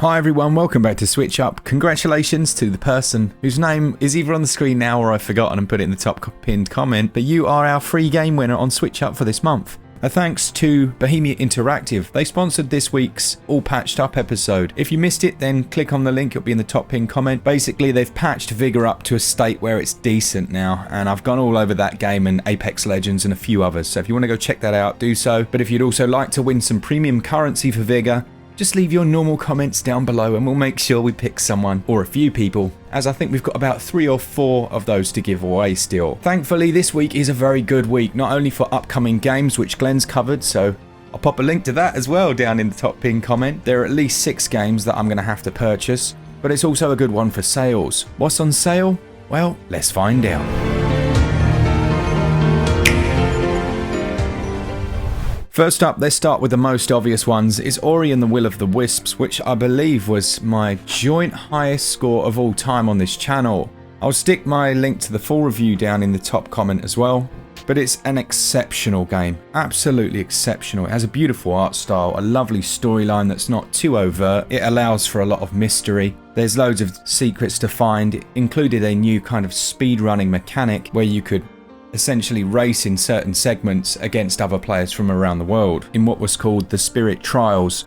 Hi everyone, welcome back to SwitchUp. Congratulations to the person whose name is either on the screen now or I've forgotten and put it in the top pinned comment, but you are our free game winner on SwitchUp for this month. A thanks to Bohemia Interactive. They sponsored this week's All Patched Up episode. If you missed it, then click on the link, it'll be in the top pinned comment. Basically, they've patched Vigor up to a state where it's decent now, and I've gone all over that game and Apex Legends and a few others, so if you want to go check that out, do so. But if you'd also like to win some premium currency for Vigor, just leave your normal comments down below and we'll make sure we pick someone or a few people, as I think we've got about 3 or 4 of those to give away still. Thankfully, this week is a very good week, not only for upcoming games, which Glen's covered, so I'll pop a link to that as well down in the top pinned comment. There are at least 6 games that I'm going to have to purchase, but it's also a good one for sales. What's on sale? Well, let's find out. First up, let's start with the most obvious ones, is Ori the Will of the Wisps, which I believe was my joint highest score of all time on this channel. I'll stick my link to the full review down in the top comment as well, but it's an exceptional game, absolutely exceptional. It has a beautiful art style, a lovely storyline that's not too overt, it allows for a lot of mystery. There's loads of secrets to find. It included a new kind of speedrunning mechanic where you could essentially race in certain segments against other players from around the world in what was called the Spirit Trials.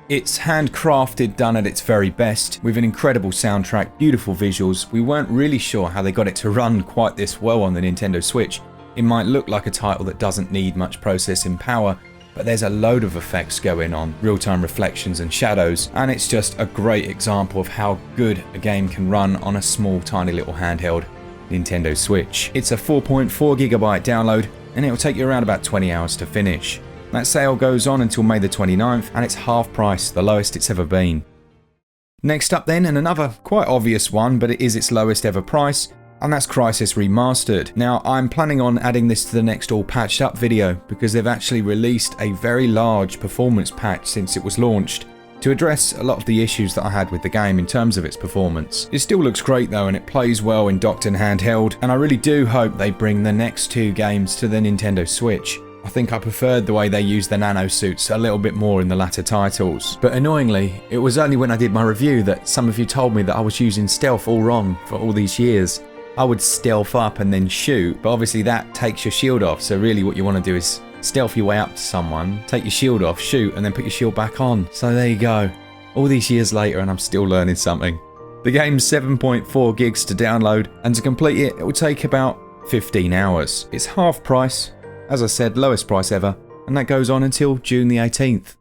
It's handcrafted, done at its very best, with an incredible soundtrack, beautiful visuals. We weren't really sure how they got it to run quite this well on the Nintendo Switch. It might look like a title that doesn't need much processing power, but there's a load of effects going on, real-time reflections and shadows, and it's just a great example of how good a game can run on a small tiny little handheld Nintendo Switch. It's a 4.4GB download and it will take you around about 20 hours to finish. That sale goes on until May the 29th and it's half price, the lowest it's ever been. Next up then, and another quite obvious one, but it is its lowest ever price, and that's Crysis Remastered. Now I'm planning on adding this to the next all patched up video because they've actually released a very large performance patch since it was launched, to address a lot of the issues that I had with the game in terms of its performance. It still looks great though, and it plays well in docked and handheld, and I really do hope they bring the next 2 games to the Nintendo Switch. I think I preferred the way they used the nano suits a little bit more in the latter titles. But annoyingly, it was only when I did my review that some of you told me that I was using stealth all wrong for all these years. I would stealth up and then shoot, but obviously that takes your shield off, so really what you want to do is stealth your way up to someone, take your shield off, shoot, and then put your shield back on. So there you go. All these years later and I'm still learning something. The game's 7.4 gigs to download, and to complete it, it will take about 15 hours. It's half price, as I said, lowest price ever, and that goes on until June the 18th.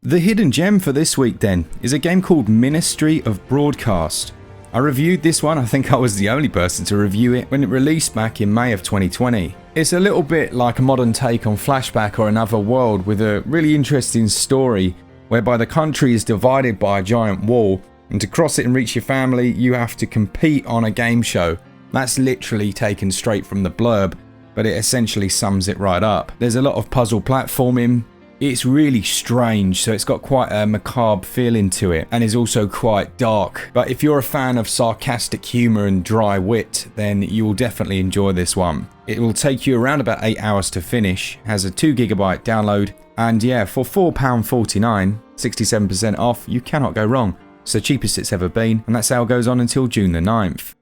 The hidden gem for this week then is a game called Ministry of Broadcast. I reviewed this one, I think I was the only person to review it, when it released back in May of 2020. It's a little bit like a modern take on Flashback or Another World, with a really interesting story whereby the country is divided by a giant wall, and to cross it and reach your family you have to compete on a game show. That's literally taken straight from the blurb, but it essentially sums it right up. There's a lot of puzzle platforming. It's really strange, so it's got quite a macabre feeling to it, and is also quite dark. But if you're a fan of sarcastic humour and dry wit, then you will definitely enjoy this one. It will take you around about 8 hours to finish, has a 2GB download, and yeah, for £4.49, 67% off, you cannot go wrong. It's the cheapest it's ever been, and that sale goes on until June the 9th.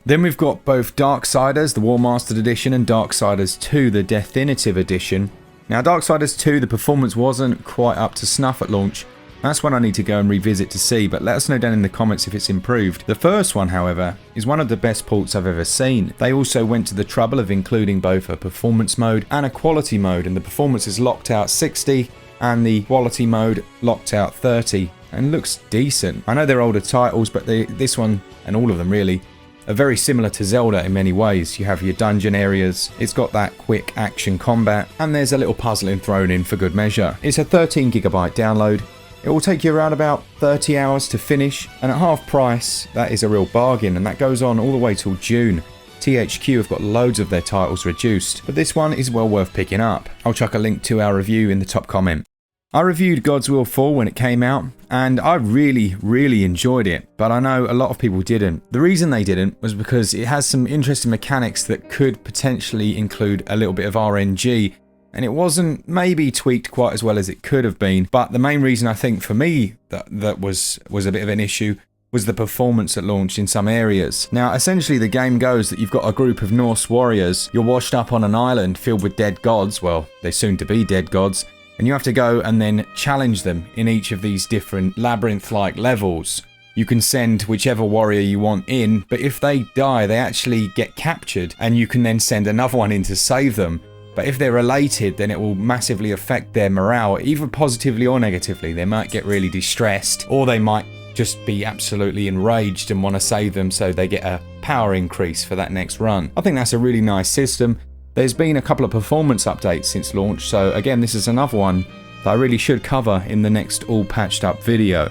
Then we've got both Darksiders, the War Mastered Edition, and Darksiders 2, the Definitive Edition. Now Darksiders 2, the performance wasn't quite up to snuff at launch. That's one I need to go and revisit to see, but let us know down in the comments if it's improved. The first one, however, is one of the best ports I've ever seen. They also went to the trouble of including both a performance mode and a quality mode, and the performance is locked out 60 and the quality mode locked out 30, and looks decent. I know they're older titles, but this one, and all of them really, are very similar to Zelda in many ways. You have your dungeon areas, it's got that quick action combat, and there's a little puzzling thrown in for good measure. It's a 13GB download. It will take you around about 30 hours to finish, and at half price, that is a real bargain, and that goes on all the way till June. THQ have got loads of their titles reduced, but this one is well worth picking up. I'll chuck a link to our review in the top comment. I reviewed God's Will 4 when it came out, and I really enjoyed it, but I know a lot of people didn't. The reason they didn't was because it has some interesting mechanics that could potentially include a little bit of RNG, and it wasn't maybe tweaked quite as well as it could have been. But the main reason I think for me that was a bit of an issue was the performance at launch in some areas. Now, essentially the game goes that you've got a group of Norse warriors, you're washed up on an island filled with dead gods, well, they're soon to be dead gods, and you have to go and then challenge them in each of these different labyrinth-like levels. You can send whichever warrior you want in, but if they die, they actually get captured, and you can then send another one in to save them. But if they're related, then it will massively affect their morale, either positively or negatively. They might get really distressed, or they might just be absolutely enraged and want to save them so they get a power increase for that next run. I think that's a really nice system. There's been a couple of performance updates since launch, so again, this is another one that I really should cover in the next all patched up video.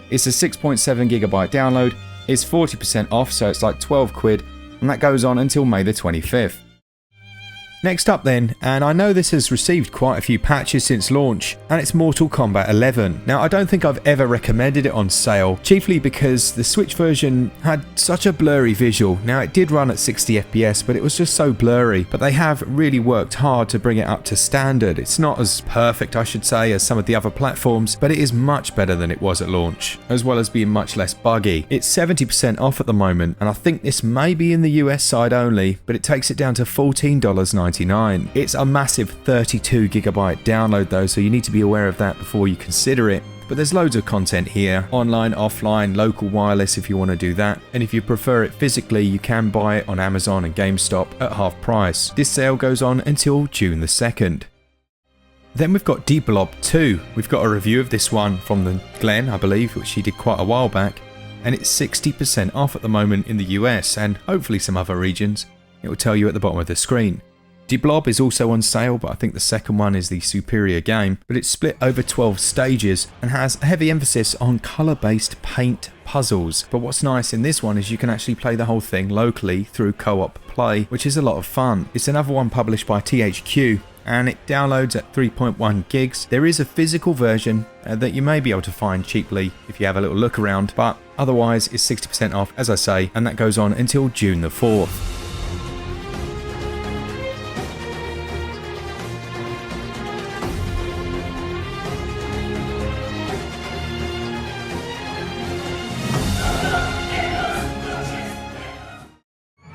It's a 6.7GB download, it's 40% off, so it's like 12 quid, and that goes on until May the 25th. Next up then, and I know this has received quite a few patches since launch, and it's Mortal Kombat 11. Now, I don't think I've ever recommended it on sale, chiefly because the Switch version had such a blurry visual. Now, it did run at 60 FPS, but it was just so blurry. But they have really worked hard to bring it up to standard. It's not as perfect, I should say, as some of the other platforms, but it is much better than it was at launch, as well as being much less buggy. It's 70% off at the moment, and I think this may be in the US side only, but it takes it down to $14.99. It's a massive 32GB download though, so you need to be aware of that before you consider it. But there's loads of content here, online, offline, local wireless if you want to do that. And if you prefer it physically, you can buy it on Amazon and GameStop at half price. This sale goes on until June the 2nd. Then we've got Blob 2. We've got a review of this one from the Glen, I believe, which she did quite a while back. And it's 60% off at the moment in the US and hopefully some other regions. It will tell you at the bottom of the screen. Blob is also on sale, but I think the second one is the superior game, but it's split over 12 stages and has a heavy emphasis on colour-based paint puzzles. But what's nice in this one is you can actually play the whole thing locally through co-op play, which is a lot of fun. It's another one published by THQ, and it downloads at 3.1 gigs. There is a physical version that you may be able to find cheaply if you have a little look around, but otherwise it's 60% off, as I say, and that goes on until June the 4th.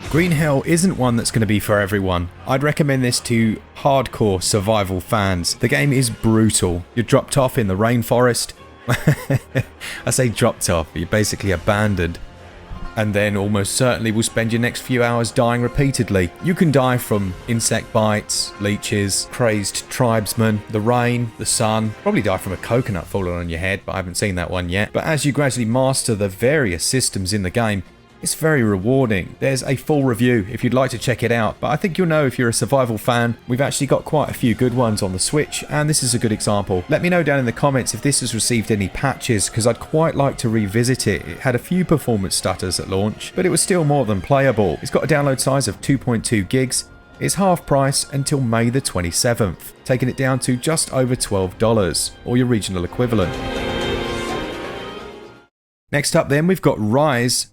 Green Hell isn't one that's going to be for everyone. I'd recommend this to hardcore survival fans. The game is brutal. You're dropped off in the rainforest. I say dropped off, you're basically abandoned. And then almost certainly will spend your next few hours dying repeatedly. You can die from insect bites, leeches, crazed tribesmen, the rain, the sun. Probably die from a coconut falling on your head, but I haven't seen that one yet. But as you gradually master the various systems in the game, it's very rewarding. There's a full review if you'd like to check it out, but I think you'll know if you're a survival fan. We've actually got quite a few good ones on the Switch, and this is a good example. Let me know down in the comments if this has received any patches, because I'd quite like to revisit it. It had a few performance stutters at launch, but it was still more than playable. It's got a download size of 2.2 gigs. It's half price until May the 27th, taking it down to just over $12, or your regional equivalent. Next up then, we've got Rise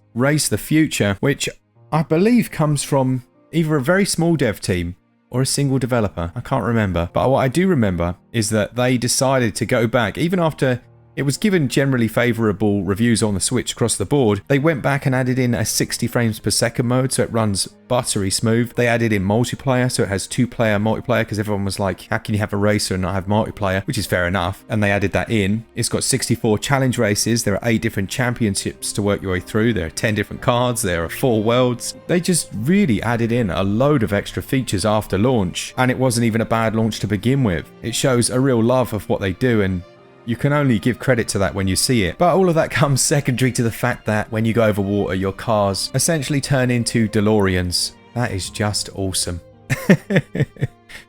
the Future, which I believe comes from either a very small dev team or a single developer. I can't remember. But what I do remember is that they decided to go back, even after it was given generally favourable reviews on the Switch across the board. They went back and added in a 60 frames per second mode, so it runs buttery smooth. They added in multiplayer, so it has 2-player multiplayer, because everyone was like, how can you have a racer and not have multiplayer? Which is fair enough, and they added that in. It's got 64 challenge races. There are 8 different championships to work your way through. There are 10 different cards. There are 4 worlds. They just really added in a load of extra features after launch, and it wasn't even a bad launch to begin with. It shows a real love of what they do, and you can only give credit to that when you see it. But all of that comes secondary to the fact that when you go over water, your cars essentially turn into DeLoreans. That is just awesome.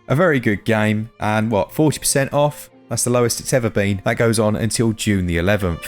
A very good game, and what, 40% off? That's the lowest it's ever been. That goes on until June the 11th.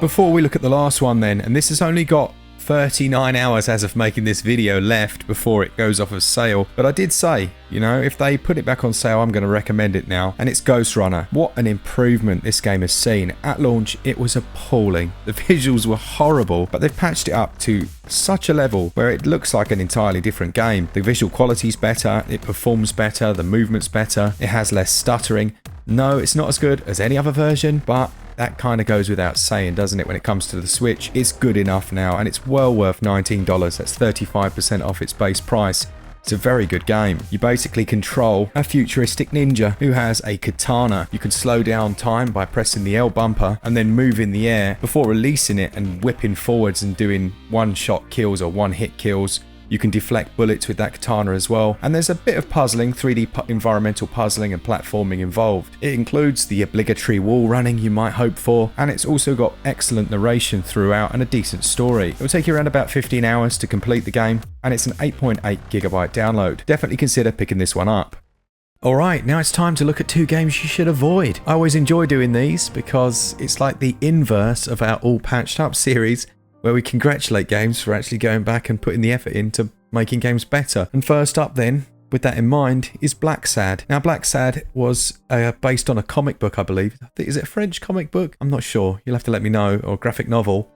Before we look at the last one then, and this has only got 39 hours as of making this video left before it goes off of sale. But I did say, you know, if they put it back on sale, I'm going to recommend it now. And it's Ghostrunner. What an improvement this game has seen. At launch, it was appalling. The visuals were horrible, but they've patched it up to such a level where it looks like an entirely different game. The visual quality's better, it performs better, the movement's better, it has less stuttering. No, it's not as good as any other version, but that kind of goes without saying, doesn't it, when it comes to the Switch? It's good enough now, and it's well worth $19. That's 35% off its base price. It's a very good game. You basically control a futuristic ninja who has a katana. You can slow down time by pressing the L bumper and then move in the air before releasing it and whipping forwards and doing one-shot kills or one-hit kills. You can deflect bullets with that katana as well. And there's a bit of puzzling, 3D environmental puzzling and platforming involved. It includes the obligatory wall running you might hope for, and it's also got excellent narration throughout and a decent story. It will take you around about 15 hours to complete the game, and it's an 8.8 gigabyte download. Definitely consider picking this one up. Alright, now it's time to look at 2 games you should avoid. I always enjoy doing these because it's like the inverse of our All Patched Up series, where we congratulate games for actually going back and putting the effort into making games better. And first up then, with that in mind, is Black Sad. Now Black Sad was based on a comic book, I believe. Is it a French comic book? I'm not sure. You'll have to let me know. Or a graphic novel.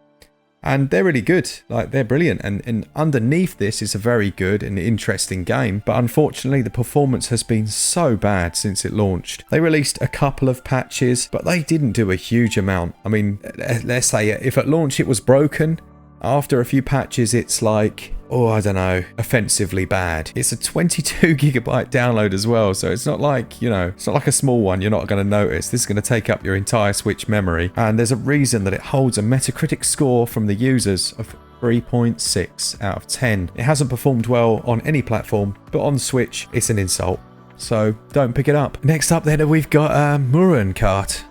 And they're really good, like they're brilliant, and underneath this is a very good and interesting game, but unfortunately the performance has been so bad since it launched. They released a couple of patches, but they didn't do a huge amount. I mean, let's say if at launch it was broken, after a few patches it's like, oh, I don't know, offensively bad. It's a 22 gigabyte download as well, so it's not like, you know, it's not like a small one you're not going to notice. This is going to take up your entire Switch memory, and there's a reason that it holds a Metacritic score from the users of 3.6 out of 10. It hasn't performed well on any platform, but on Switch it's an insult, so don't pick it up. Next up then we've got Mario Kart.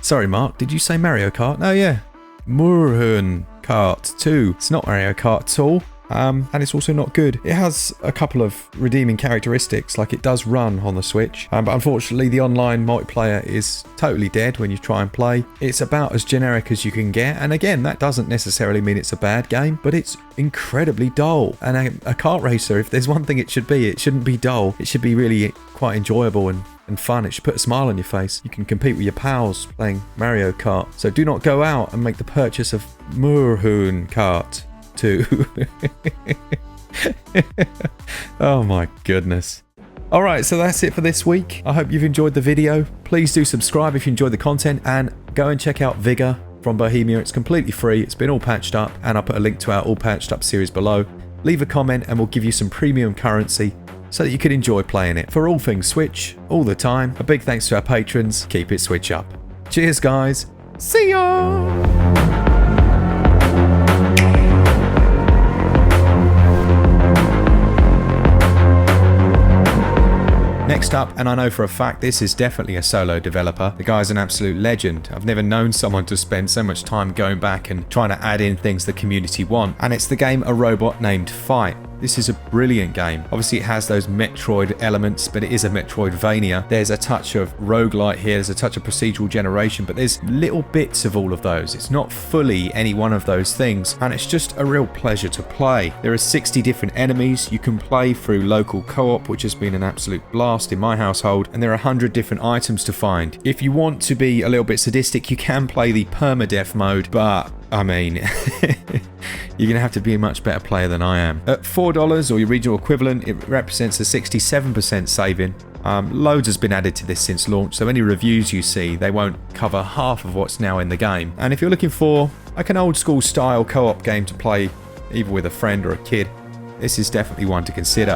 Sorry Mark, did you say Mario Kart? No, yeah. Mario Kart 2. It's not Mario Kart at all, and it's also not good. It has a couple of redeeming characteristics, like it does run on the Switch, but unfortunately the online multiplayer is totally dead when you try and play. It's about as generic as you can get, and again, that doesn't necessarily mean it's a bad game, but it's incredibly dull. And a kart racer, if there's one thing it should be, it shouldn't be dull. It should be really quite enjoyable and fun. It should put a smile on your face. You can compete with your pals playing Mario Kart. So do not go out and make the purchase of Mario Kart 2. Oh my goodness. Alright, so that's it for this week. I hope you've enjoyed the video. Please do subscribe if you enjoyed the content, and go and check out Vigor from Bohemia. It's completely free. It's been all patched up, and I'll put a link to our all patched up series below. Leave a comment and we'll give you some premium currency so that you can enjoy playing it. For all things Switch, all the time, a big thanks to our patrons. Keep it Switch up. Cheers guys. See ya! Next up, and I know for a fact this is definitely a solo developer. The guy's an absolute legend. I've never known someone to spend so much time going back and trying to add in things the community want. And it's the game A Robot Named Fight. This is a brilliant game. Obviously it has those Metroid elements, but it is a Metroidvania. There's a touch of roguelite here, there's a touch of procedural generation, but there's little bits of all of those. It's not fully any one of those things, and it's just a real pleasure to play. There are 60 different enemies. You can play through local co-op, which has been an absolute blast in my household, and there are 100 different items to find. If you want to be a little bit sadistic, you can play the permadeath mode, but I mean, you're going to have to be a much better player than I am. At $4 or your regional equivalent, it represents a 67% saving. Loads has been added to this since launch, so any reviews you see, they won't cover half of what's now in the game. And if you're looking for like an old school style co-op game to play either with a friend or a kid, this is definitely one to consider.